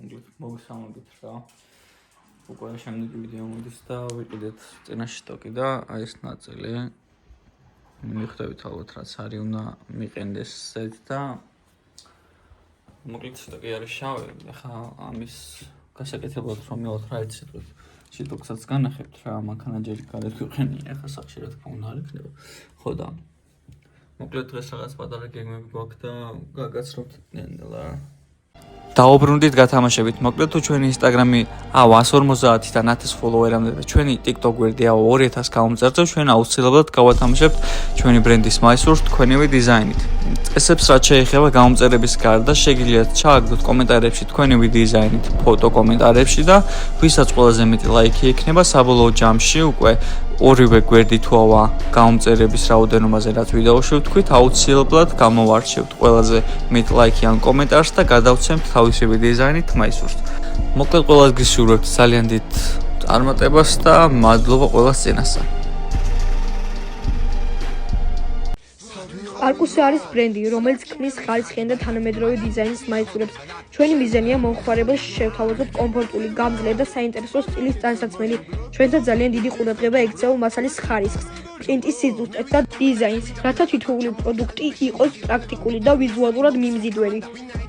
მოგესალმებით რა. უკვე შემდეგი ვიდეო მოდის და ვიყიდეთ წინაში ტოკი და აი ეს ნაწილი. მიხვდებით ალბათ რაც არის უნდა მიყენდეს ზედ და მოკლედ ტოკი არის შავი. ახლა ამის გასაკეთებლად რომ მივიღოთ რა იცით სიტყვით. შიტოკსაც განახებთ რა მანქანაჯერი გარეთ ვიყენია. ახლა სახში რა თქმა უნდა არ იქნება. ხო და მოკლედ დღეს რაღაც პატარა გეგმები გვაქვს და გაგაცნობთ ნელა. დაუბრუნდით გათამაშებით. მოკლედ თუ ჩვენი Instagram-ი 150-დან 1000 ფოლოვერამდე და ჩვენი TikTok გვერდი 2000 გაუმწევთ, ჩვენ აუცილებლად გავათამაშებთ ჩვენი ბრენდის მაისურს თქვენივე დიზაინით. წესებს რაც შეეხება გაუმწერების გარდა, შეგიძლიათ ჩააგდოთ კომენტარებში თქვენივე დიზაინით, ფოტო კომენტარებში და ვისაც ყველაზე მეტი ლაიქი ექნება, საბოლოო ჯამში უკვე ორივე გვერდი თუ ავა გაუმწერების რაოდენობაზე რაც ვიდეოში ვთქვით, აუცილებლად გამოვარჩევთ ყველაზე მეტ ლაიქი ან კომენტარს და გადავცემთ თავისივე დიზაინით მაისურს. მოკლედ ყველას გისურვებთ ძალიან დიდ წარმატებას და მადლობა ყველას წინასწარ. პარკუსი არის ბრენდი, რომელიც ქმნის ხარისხიან და თანამედროვე დიზაინის მაისურებს. ჩვენი მიზანია მომხმარებელს შევთავაზოთ კომფორტული, გამძლე და საინტერესო სტილის ტანსაცმელი. ჩვენთან ძალიან დიდი ყურადღება ექცევა მასალის ხარისხს, პრინტის სიზუსტეს და დიზაინს, რათა თითოეული პროდუქტი იყოს პრაქტიკული და ვიზუალურად მიმზიდველი.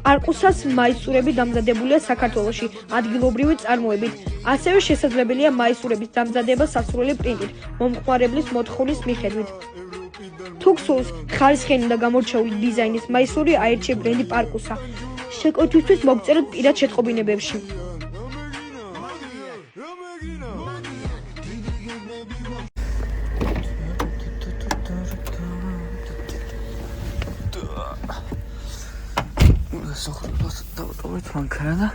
პარკუსას მაისურები დამზადებულია საქართველოში, ადგილობრივი წარმოებით. ასევე შესაძლებელია მაისურების დამზადება სასურველი პრინტით, მომხმარებლის მოთხოვნის მიხედვით. თუ გსურს ხარისხიანი და გამორჩეული დიზაინის მაისური, აირჩიე ბრენდი პარკუსა. შეკვეთისთვის მოგწეროთ პირად შეტყობინებებში. სახლად დავტოვეთ მანქანა და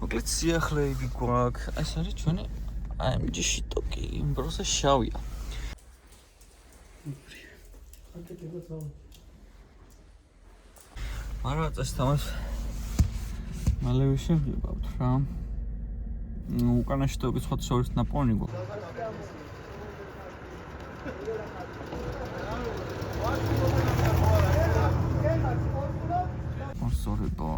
მოკლედ სიახლეები გვაქვს. ეს არის ჩვენი AMG შიტოკი, იმბროსა შავია. მაგრამ წესთამას მალე ვიშევდებავთ რა. უკანა შიტოკი სხვა შორის ნაპოვნი გვაქვს. სორიბო.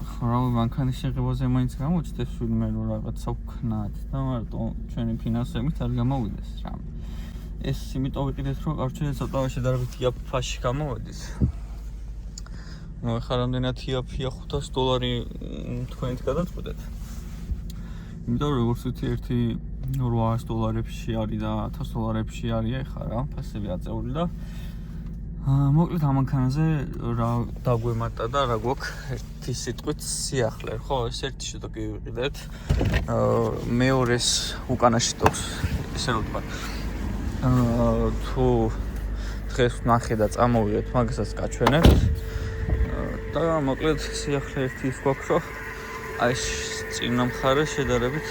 ხრავი მანქანის შეღებაზე მაინც გამოჩნდეს ვინმე რომ რაღაცა ვქნათ და მარტო ჩვენი ფინანსებით არ გამოვიდეს რა. ეს იმიტომ ვიყიდეთ რომ ყავჩელი ცოტა შედარებით იაფაში გამოვედის. ნუ ახლა რამდენად იაფია $500 თქვენით გადაწყვეტეთ. იმიტომ რომ როგორც ვთქვი $800 არის და $1000 არის ახლა რა ფასები აწეული და მოკლედ ამ მანქანაზე რა დაგვემატა და რა გვაქვს ერთი სიტყვით სიახლე, ხო, ეს ერთი შიტოკი ვიყიდეთ. მეორეს უკანა შიტოკს ესე რომ ვთქვა. თუ დღეს ვნახე და წამოვიდეთ, მაგასაც გაჩვენებთ. და მოკლედ სიახლე ერთი ის გვაქვს, რომ აი ეს წინა მხარე შედარებით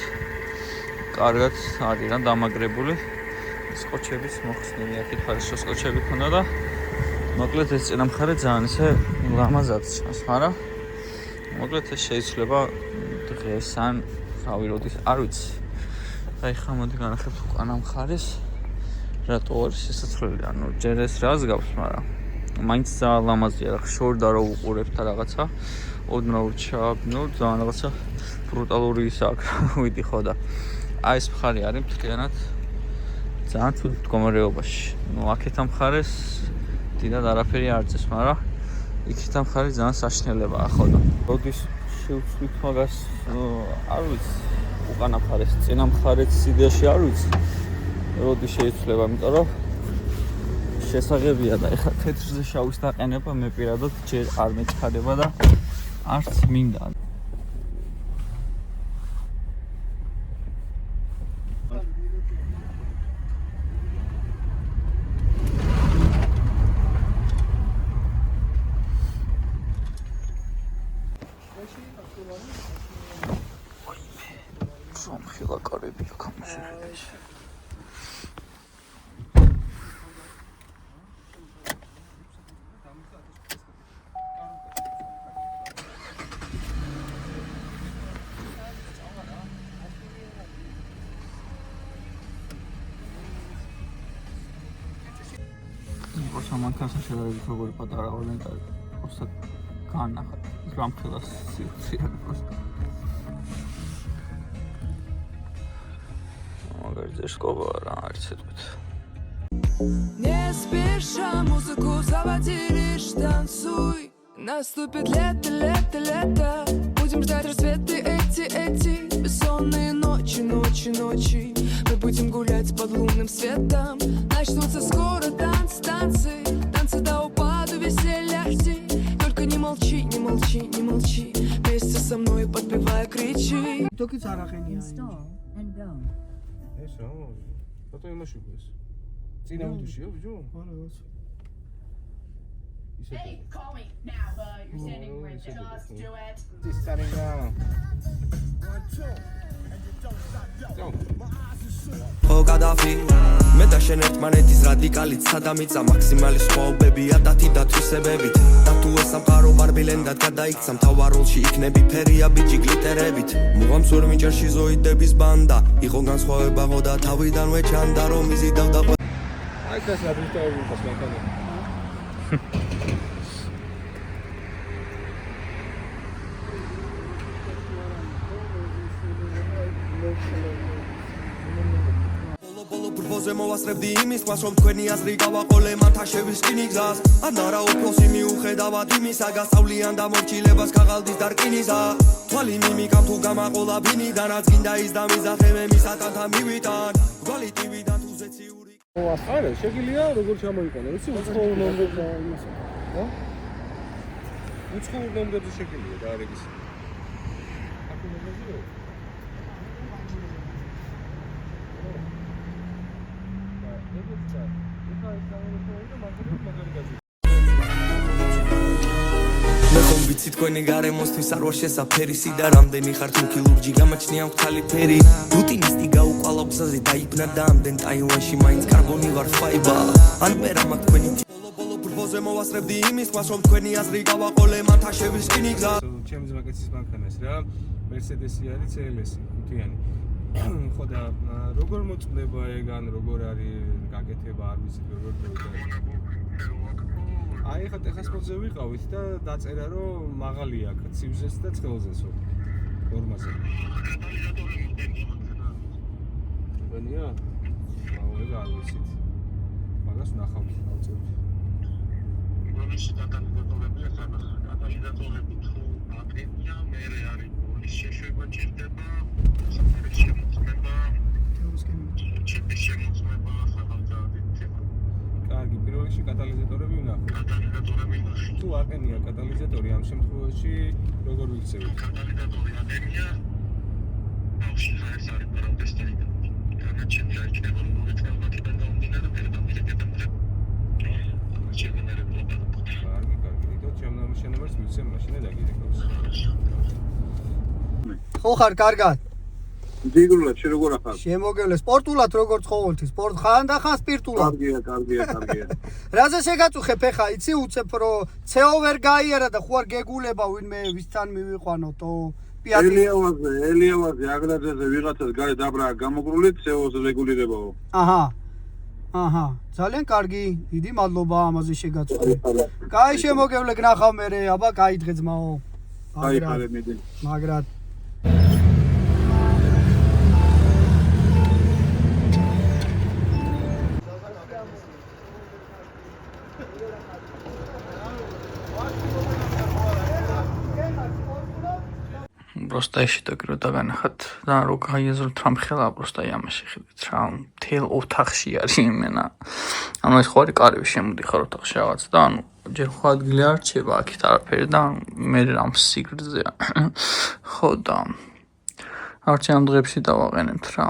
კარგად არის რა დამაგრებული. სკოჩების მოხსნილი აქეთ ხარისხო სკოჩები ქონდა და მოკლედ ეს წინა მხარე ძალიან ისე ლამაზად ჩანს, მაგრამ მოკლედ ეს შეიძლება დღეს ან რავი როდის არ ვიცი. აი ხა მოდი განახებთ უკანა მხარეს. რატო არის შესაძლებელი? ანუ ჯერ ეს რას გავს, მაგრამ მაინც ძალიან ლამაზია რა, შორდა რო უყურებთ რაღაცა. ოდნავ ჩაბნო, ძალიან რაღაცა ბრუტალური ის აქვს, ვიდი ხო და აი ეს მხარე არის მთლიანად ძალიან ცუდ მდგომარეობაში. ნუ აქეთა მხარეს დიდად არაფერი არ წეს, მაგრამ იქეთა მხარე ძალიან საშინელებაა, ხო და როდის შევცვლით მაგას არ ვიცი, უკანა მხარეს, წინა მხარეს სიდეაში არ ვიცი. როდის შეიცვლება, იმიტომ რომ შესაღებია და ეხლა თეთრზე შავის დაყენება მე პირადად ჯერ არ მეჩქარება და არც მინდა. ხილა კარები აქ ამაშენებს. მანქანას შედარებით როგორი პატარა ორიენტარი, უბრალოდ განახატეთ. გამხელას სიუცია просто. Მაგარი სკოლა რა არის ცოტა. Не спеша музыку заводи, лишь танцуй. Наступит лето, лето, лето. Будем ждать рассветы эти бессонные ночи, ночи, ночи. Мы будем гулять под лунным светом. Начнутся скоро танцы, танцы. Танцы до упаду, веселья жди. Только не молчи, не молчи, не молчи. Вместе со мной подпевай, кричи. Токიც არ აღენია. Install and go. ეს რა? რატო იმაში გეს? წინა უდუშია ბიჭო? არა, ისე Hey, call me now, bud. You're standing right there. Just do it. ის წარიგა. Oh Gaddafi მე და შენ ერთმანეთის რადიკალით სადამიწა მაქსიმალის ხვაობებია დათი დათვისებებით და თუ ეს სამყარო ბარბილენდად გადაიქცა მთავარ როლში იქნები ფერია ბიჭი გლიტერებით მუღამს ვერ მიჭერში ზოიდების ბანდა იყო განსხვავება ხო და თავიდანვე ჩანდა რომ იზიდავდა აი ეს რა ვიტაური ფას მანქანა ბოლო მოვასწრებდი იმის თქოს რომ თქვენი აზრი გავაყოლე მანთა შევისკინი გზას ან არა უფროსი მიუხედავად იმისა გასწავლიან და მორჩილებას ქაღალდის დარკინისა თვალი მიმიკამ თუ გამაყოლა ბინიდან რაც გინდა ის და მიზახე მე მისატანთა მივიტან გვალი ტივიდან თუ ზეციური არა შეგიძლია როგორ ჩამოიყენო იცი უცხოურ ნომრებზე იმასა ხო უცხოურ ნომრებზე შეგიძლია დაარეგისტრირო მე ხომ ვიცი თქვენი გარემოსთვის არ ვარ შესაფერისი და რამდენი ხართ მუქი ლურჯი გამაჩნია მქთალი ფერი რუტინისტი გაუყალა გზაზე დაიბნა და ამდენ ტაივანში მაინც კარბონი ვარ ფაიბა ან პერა მაგ თქვენი ბოლო ბრბოზე მოვასწრებდი იმის თქოს რომ თქვენი აზრი გავაყოლე მანთა შევისკინი გზა ჩემი ზმაკაცის მანქანას რა მერსედესი არის CLS-ი ხუთიანი ხო და როგორ მოწდება ეგან როგორ არის გაკეთება არ ვიცი როგორ აი ხა ტეხასპორტზე ვიყავით და დაწერა რომ მაღალი აქ ცივზეს და ცხელზესო ნორმაზე ბენია აუ ეგ არ ვიცით მაგას ნახავთ ავწევთ გონიში კატალიზატორები ახლა კატალიზატორები თუ აკეთია მე არის გონის შეშვება ჭირდება საფრთხის შემოწმება ჩიპის შემოწმება სახელმწიფო კარგი პირველ რიგში კატალიზატორები ვნახოთ კატალიზატორები ვნახოთ თუ აყენია კატალიზატორი ამ შემთხვევაში როგორ ვიქცევით კატალიზატორი აყენია ბავშვი ხარ ეს არის პაროდესტერი განაჩენი აიჩნდება რომ მოეწყალბათიდან გამომდინარე პერდამირებდა კარგი იდო ჩემ შენებერს მიცემ მაშინა დაგირეკავს ხო ხარ კარგად დილურად შე როგორ ახარ შემოგევლე სპორტულად როგორ ცხოვრობთ სპორტ ხან და ხან სპირტულად კარგია რაზე შეგაწუხებ ხა იცი უცებ რომ ცეო ვერ გაიარა და ხوار გეგულება ვინმე ვისთან მივიყვანოთო ელიავაზე აგრაძეზე ვიღაცას გარე დაბრა გამოგრული ცეოს რეგულირებაო აჰა ძალიან კარგი დიდი მადლობა ამაზე შეგაწუხე კაი შემოგევლე გნახავ მე აბა კაი დღე ძმაო მაგრად Просто еще так გადაგანახათ და რო გაიაზროთ რამ ხელა просто ამაში ხედეთ რა თელ ოთახში არის იმენა ანუ ეს ხო არის კარები შემოდიხარ ოთახში რაღაც და ანუ ჯერ ხო ადგილი არ რჩება აქეთ არაფერი და მე რამ სიგრძე ხო და არჩე ამ დღეებში დავაყენებთ რა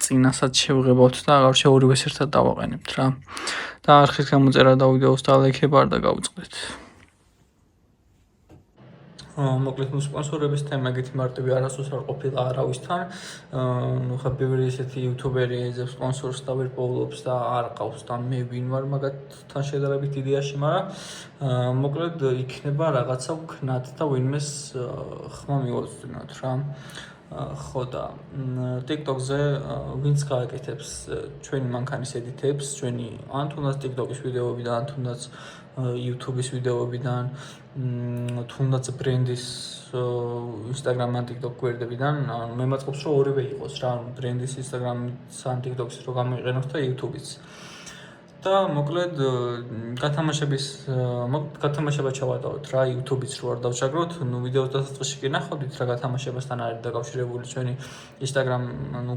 წინასაც შევღებავთ და არჩე ორივეს ერთად დავაყენებთ რა და არხის გამოწერა და ვიდეოს დალექება არ და გავუწყდეთ მოკლედ სპონსორების თემა ეგეთი მარტივი არასდროს არ ყოფილა არავისთან. ნუ ხა ბევრი ესეთი იუთუბერი ეძებს სპონსორს და ვერ პოულობს და არ ყავს და მე ვინ ვარ მაგათთან შედარებით იდეაში, მაგრამ მოკლედ იქნება რაღაცა ვქნათ და ვინმეს ხმა მივაწვდინოთ რა. ხო და TikTok-ზე ვინც გააკეთებს ჩვენი მანქანის ედიტებს, ჩვენი ან თუნდაც TikTok-ის ვიდეოებიდან, ან თუნდაც YouTube-ის ვიდეოებიდან, თუნდაც ბრენდის Instagram ან TikTok გვერდებიდან, მე მაწყობს რომ ორივე იყოს რა, ბრენდის Instagram-იც ან TikTok-ის რო გამოიყენოთ და YouTube-იც. და მოკლედ გათამაშება ჩავატაროთ რა YouTube-იც რო არ დავჩაგროთ, ვიდეოს დასაწყისში კი ნახავდით რა გათამაშებასთან არის დაკავშირებული ჩვენი Instagram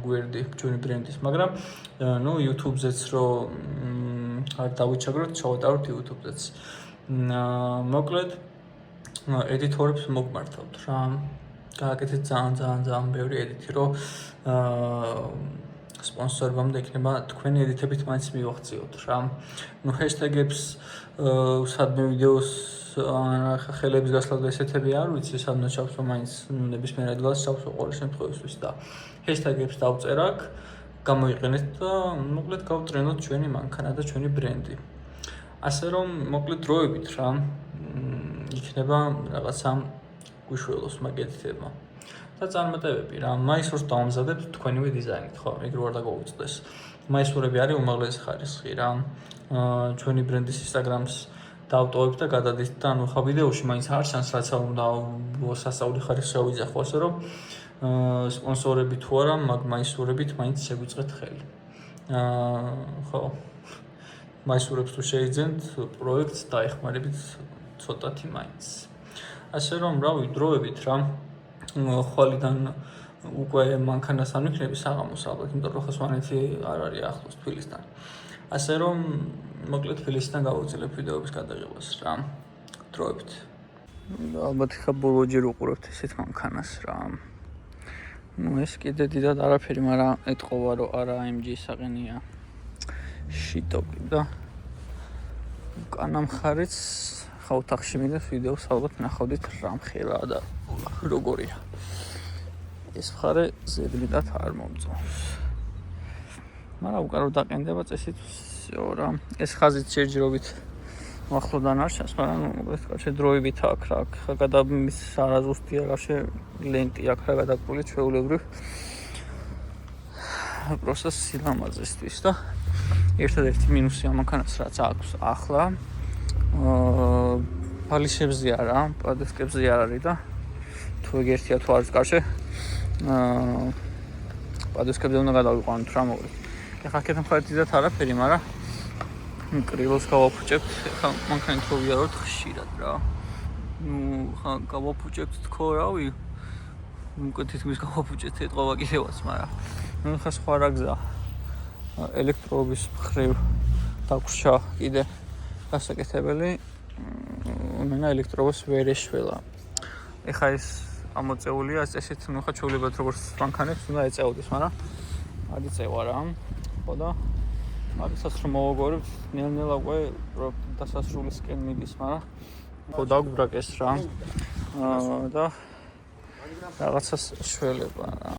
გვერდი, ჩვენი ბრენდის, მაგრამ YouTube-ზეც რო არ დავიჩაგროთ, ჩავატაროთ YouTube-ზეც. მოკლედ ედიტორებს მოგმართავთ რა. გააკეთეთ ძალიან ბევრი ედიტი, რომ სპონსორებამდე იქნება თქვენი ედიტებით მაინც მივახციოთ რა. ჰეშტეგებს სადმე ვიდეოს ხელების გასვლად ესეთები არ ვიცი, სადმე ჩავსო მაინც ნებისმიერ ადგილას ჩავსო ყოველ შემთხვევაში და ჰეშტეგებს დავწერ აქ, გამოიყენეთ და მოკლედ გავტრენოთ ჩვენი მანქანა და ჩვენი ბრენდი. ასე რომ მოკლედ დროებით რა იქნება რაღაცა გუშველოს მაგეთება. და წარმატებები რა. მაისურს დავამზადებთ თქვენივე დიზაინით, ხო? ეგ რო არ დაგოუწყდეს. მაისურები არის უმაღლესი ხარისხი რა. ჩვენი ბრენდის Instagram-ს დავტოვებთ და გადადით და ხა ვიდეოში მაინც არ ჩანს რაც უნდა სასწაული ხარისხი ავიძახო, ასე რომ სპონსორები თუ არა, მაგ მაისურებით მაინც შეგვიწყეთ ხელი. ხო. მაისურებს თუ შეიძენთ პროექტს დაეხმარებით ცოტათი მაინც. ასე რომ რავი, დროებით რა. ხვალიდან უკვე მანქანას არ ვიქნები საღამოს ალბათ, იმიტომ რომ ხასვანეთი არ არის ახლოს თბილისთან. ასე რომ მოკლედ თბილისიდან გავუძლებ ვიდეოების გადაღებას რა. დროებით. ალბათ ხა ბოლოჯერ უყურებთ ესეთ მანქანას რა. ეს კიდე დიდად არაფერი, მაგრამ ეთყობა რომ არა AMG საყენია. შიტოკი და კანამხარიც ხა ოთახში მინდას ვიდეოს ალბათ ნახავდით რა მხელა და როგორია. ეს მხარე ზედმეტად არ მომწონს. მაგრამ უკან რომ დაყენდება წესით всё რა. ეს ხაზით შეჯერობით ახლოდან არ ჩანს, მაგრამ მოკლედ კაცე დროებით აქვს რა. ხა გადამის არაზუსტია კაცე ლენტი აქვს რა გადაკრული ჩვეულებრივ. просто სილამაზისთვის და ერთადერთი მინუსი ამ მანქანას რაც აქვს ახლა პალიშებზე არა, პადესკებზე არ არის და თუ ეგ ერთია თუ არის კაცე პადესკებზე უნდა გადავიყვანოთ რა მოკლედ. ეხლა აქეთ მხარეთ დიდად არაფერი, მაგრამ კრილოს გავაფუჭებთ, ეხლა მანქანით რო ვიაროთ ხშირად რა. ხა გავაფუჭებთ თქო რავი. უკვე თითქმის გავაფუჭეთ ეთყობა კიდევაც, მაგრამ ხა სხვა რა გზა. ელექტროობის მხრივ დაგვრჩა კიდე გასაკეთებელი. მენა ელექტროობას ვერ ეშველა. ეხა ეს ამოწეულია, ესეთ ხა ჩვეულებრივ როგორც მანქანებს უნდა ეწეოდეს, მაგრამ არ იწევა რა. ხო და მაგასაც რომ მოვაგორებთ, ნელ-ნელა უკვე დასასრულისკენ მიდის, მაგრამ ხო დაგვბრაკეს რა. და რაღაცას შველება რა.